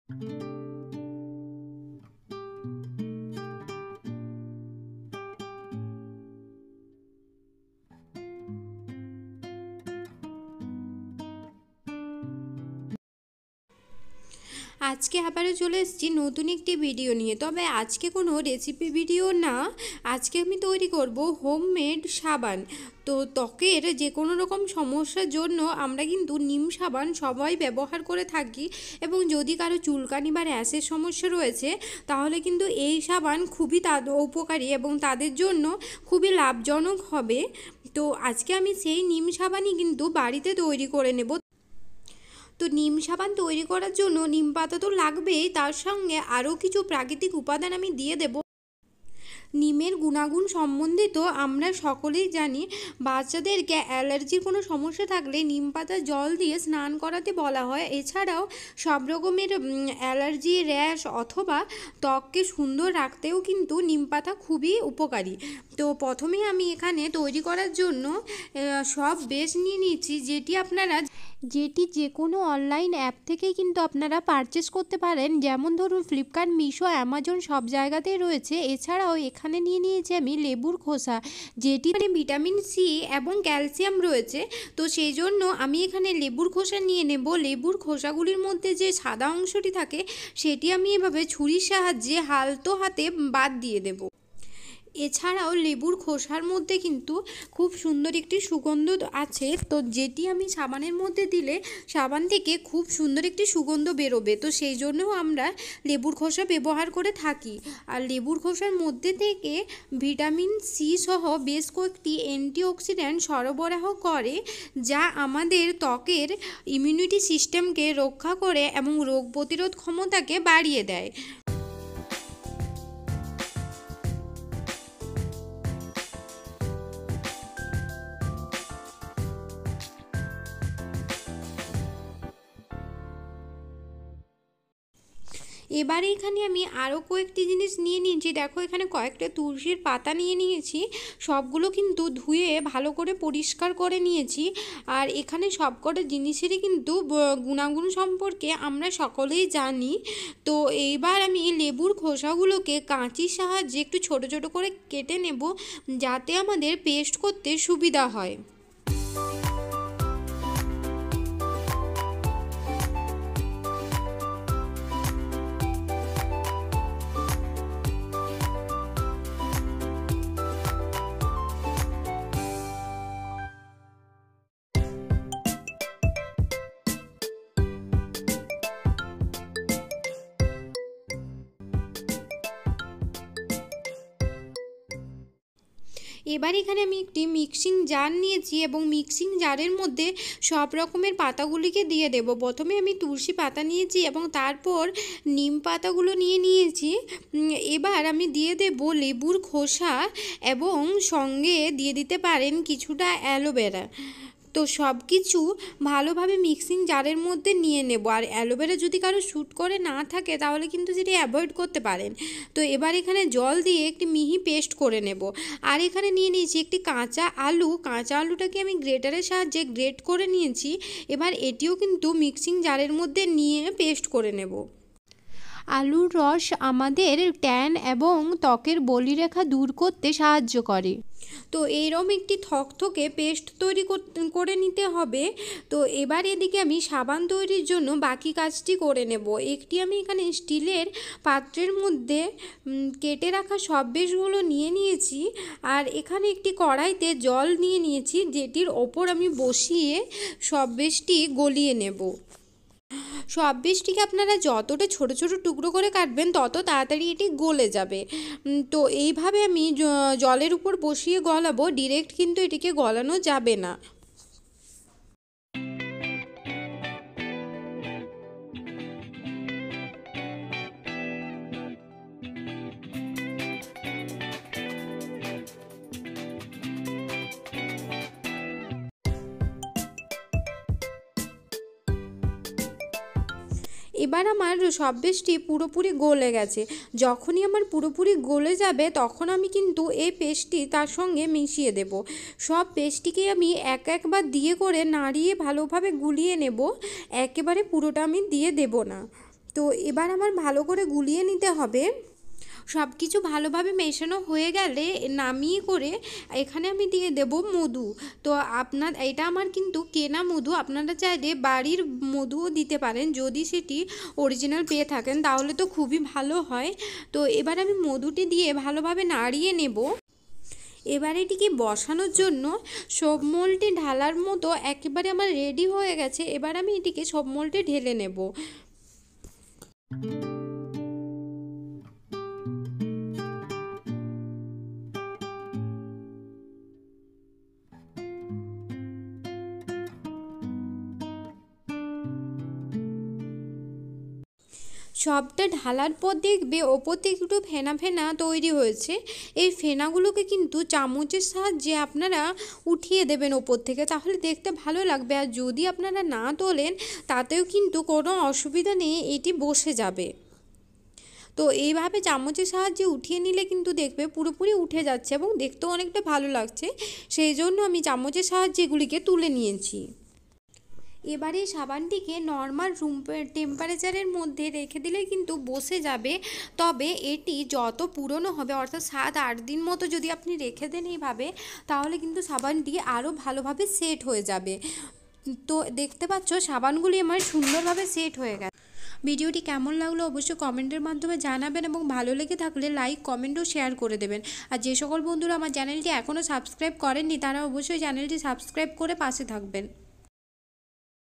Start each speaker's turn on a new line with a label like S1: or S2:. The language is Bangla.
S1: আজকে আবারও চলে এসেছি নতুন একটি ভিডিও নিয়ে। তবে আজকে কোনো রেসিপি ভিডিও না, আজকে আমি তৈরি করব হোমমেড সাবান। তো ত্বকের যে কোনো রকম সমস্যার জন্য আমরা কিন্তু নিম সাবান সবাই ব্যবহার করে থাকি, এবং যদি কারো চুলকানি বা র্যাশের সমস্যা রয়েছে তাহলে কিন্তু এই সাবান খুবই উপকারী এবং তাদের জন্য খুবই লাভজনক হবে। তো আজকে আমি সেই নিম সাবানই কিন্তু বাড়িতে তৈরি করে নেব। তো নিম সাবান তৈরি করার জন্য নিম পাতা তো লাগবেই, তার সঙ্গে আরও কিছু প্রাকৃতিক উপাদান আমি দিয়ে দেব। নিমের গুণাগুণ সম্বন্ধে তো আমরা সকলেই জানি। বাচ্চাদেরকে অ্যালার্জির কোনো সমস্যা থাকলে নিম পাতা জল দিয়ে স্নান করাতে বলা হয়। এছাড়াও সব রকমের অ্যালার্জি, র্যাশ অথবা ত্বককে সুন্দর রাখতেও কিন্তু নিম পাতা খুবই উপকারী। তো প্রথমে আমি এখানে তৈরি করার জন্য সব বেস নিয়ে নিচ্ছি, যেটি যে কোনো অনলাইন অ্যাপ থেকেই কিন্তু আপনারা পারচেস করতে পারেন। যেমন ধরুন ফ্লিপকার্ট, মিশো, অ্যামাজন সব জায়গাতেই রয়েছে। এছাড়াও এখানে নিয়েছি আমি লেবুর খোসা, যেটি ভিটামিন সি এবং ক্যালসিয়াম রয়েছে। তো সেই জন্য আমি এখানে লেবুর খোসা নিয়ে নেব। লেবুর খোসাগুলির মধ্যে যে সাদা অংশটি থাকে সেটি আমি এভাবে ছুরির সাহায্যে আলতো হাতে বাদ দিয়ে দেব। এছাড়াও লেবুর খোসার মধ্যে কিন্তু খুব সুন্দর একটি সুগন্ধ আছে, তো যেটি আমি সাবানের মধ্যে দিলে সাবান থেকে খুব সুন্দর একটি সুগন্ধ বেরোবে। তো সেই জন্যও আমরা লেবুর খোসা ব্যবহার করে থাকি। আর লেবুর খোসার মধ্যে থেকে ভিটামিন সি সহ বেশ কয়েকটি অ্যান্টিঅক্সিডেন্ট সরবরাহ করে, যা আমাদের ত্বকের ইমিউনিটি সিস্টেমকে রক্ষা করে এবং রোগ প্রতিরোধ ক্ষমতাকে বাড়িয়ে দেয়। এবারে এখানে আমি আরও কয়েকটি জিনিস নিয়ে নিয়েছি। দেখো, এখানে কয়েকটা তুলসীর পাতা নিয়ে নিয়েছি। সবগুলো কিন্তু ধুয়ে ভালো করে পরিষ্কার করে নিয়েছি। আর এখানে সবকটা জিনিসেরই কিন্তু গুণাগুণ সম্পর্কে আমরা সকলেই জানি। তো এইবার আমি লেবুর খোসাগুলোকে কাঁচির সাহায্যে একটু ছোট ছোট করে কেটে নেব, যাতে আমাদের পেস্ট করতে সুবিধা হয়। এবার এখানে আমি একটি মিক্সিং জার নিয়েছি এবং মিক্সিং জারের মধ্যে সব রকমের পাতাগুলিকে দিয়ে দেব। প্রথমে আমি তুলসী পাতা নিয়েছি এবং তারপর নিম পাতাগুলো নিয়ে নিয়েছি। এবার আমি দিয়ে দেব লেবুর খোসা এবং সঙ্গে দিয়ে দিতে পারেন কিছুটা অ্যালোভেরা। তো সব কিছু ভালোভাবে মিক্সিং জারের মধ্যে নিয়ে নেব। আর অ্যালোভেরা যদি কারো শ্যুট করে না থাকে তাহলে কিন্তু সেটি অ্যাভয়েড করতে পারেন। তো এবার এখানে জল দিয়ে একটি মিহি পেস্ট করে নেব। আর এখানে নিয়ে নিয়েছি একটি কাঁচা আলু। কাঁচা আলুটাকে আমি গ্রেটারের সাহায্যে গ্রেট করে নিয়েছি। এবার এটিও কিন্তু মিক্সিং জারের মধ্যে নিয়ে পেস্ট করে নেব। আলুর রস আমাদের ট্যান এবং ত্বকের বলিরেখা দূর করতে সাহায্য করে। তো এইরকম একটি থকথকে পেস্ট তৈরি করে নিতে হবে। তো এবার এদিকে আমি সাবান তৈরির জন্য বাকি কাজটি করে নেব। একটি আমি এখানে স্টিলের পাত্রের মধ্যে কেটে রাখা সব বেশগুলো নিয়ে নিয়েছি। আর এখানে একটি কড়াইতে জল নিয়ে নিয়েছি, যেটির ওপর আমি বসিয়ে সব বেশটি গলিয়ে নেব। সব বীজটিকে আপনারা যতটা ছোট ছোট টুকরো করে কাটবেন তত তাড়াতাড়ি এটি গলে যাবে। তো এইভাবে আমি জলের উপর বসিয়ে গলাবো, ডিরেক্ট কিন্তু এটিকে গলানো যাবে না। এবার আমার সব বেশটি পুরোপুরি গলে গেছে। যখনই আমার পুরোপুরি গলে যাবে তখন আমি কিন্তু এই পেস্টটি তার সঙ্গে মিশিয়ে দেব। সব পেস্টটিকে আমি একবার দিয়ে করে নাড়িয়ে ভালোভাবে গুলিয়ে নেব, একেবারে পুরোটা আমি দিয়ে দেব না। তো এবার আমার ভালো করে গুলিয়ে নিতে হবে। সব কিছু ভালোভাবে মেশানো হয়ে গেলে নামিয়ে করে এখানে আমি দিয়ে দেব মধু। তো এটা আমার কিন্তু কেনা মধু, আপনারা চাইলে বাড়ির মধুও দিতে পারেন যদি সেটি অরিজিনাল পেয়ে থাকেন, তাহলে তো খুবই ভালো হয়। তো এবার আমি মধুটি দিয়ে ভালোভাবে নাড়িয়ে নেব। এবার এটিকে বসানোর জন্য সব মোলটি ঢালার মতো একেবারে আমার রেডি হয়ে গেছে। এবার আমি এটিকে সব মোলটি ঢেলে নেব। সবটা ঢালার পর দেখবে ওপর থেকে একটু ফেনা ফেনা তৈরি হয়েছে। এই ফেনাগুলোকে কিন্তু চামচের সাহায্যে আপনারা উঠিয়ে দেবেন ওপর থেকে, তাহলে দেখতে ভালো লাগবে। আর যদি আপনারা না তোলেন তাতেও কিন্তু কোনো অসুবিধা নেই, এটি বসে যাবে। তো এইভাবে চামচের সাহায্যে উঠিয়ে নিলে কিন্তু দেখবে পুরোপুরি উঠে যাচ্ছে এবং দেখতেও অনেকটা ভালো লাগছে। সেই জন্য আমি চামচের সাহায্যে এগুলিকে তুলে নিয়েছি। এবারে সাবানটিকে নর্মাল রুম টেম্পারেচারের মধ্যে রেখে দিলে কিন্তু বসে যাবে। তবে এটি যত পুরনো হবে, অর্থাৎ 7-8 দিন মতো যদি আপনি রেখে দেন এইভাবে, তাহলে কিন্তু সাবানটি আরও ভালোভাবে সেট হয়ে যাবে। তো দেখতে পাচ্ছ সাবানগুলি আমার সুন্দরভাবে সেট হয়ে গেছে। ভিডিওটি কেমন লাগলো অবশ্যই কমেন্টের মাধ্যমে জানাবেন এবং ভালো লেগে থাকলে লাইক, কমেন্ট ও শেয়ার করে দেবেন। আর যে সকল বন্ধুরা আমার চ্যানেলটি এখনও সাবস্ক্রাইব করেননি তারা অবশ্যই চ্যানেলটি সাবস্ক্রাইব করে পাশে থাকবেন।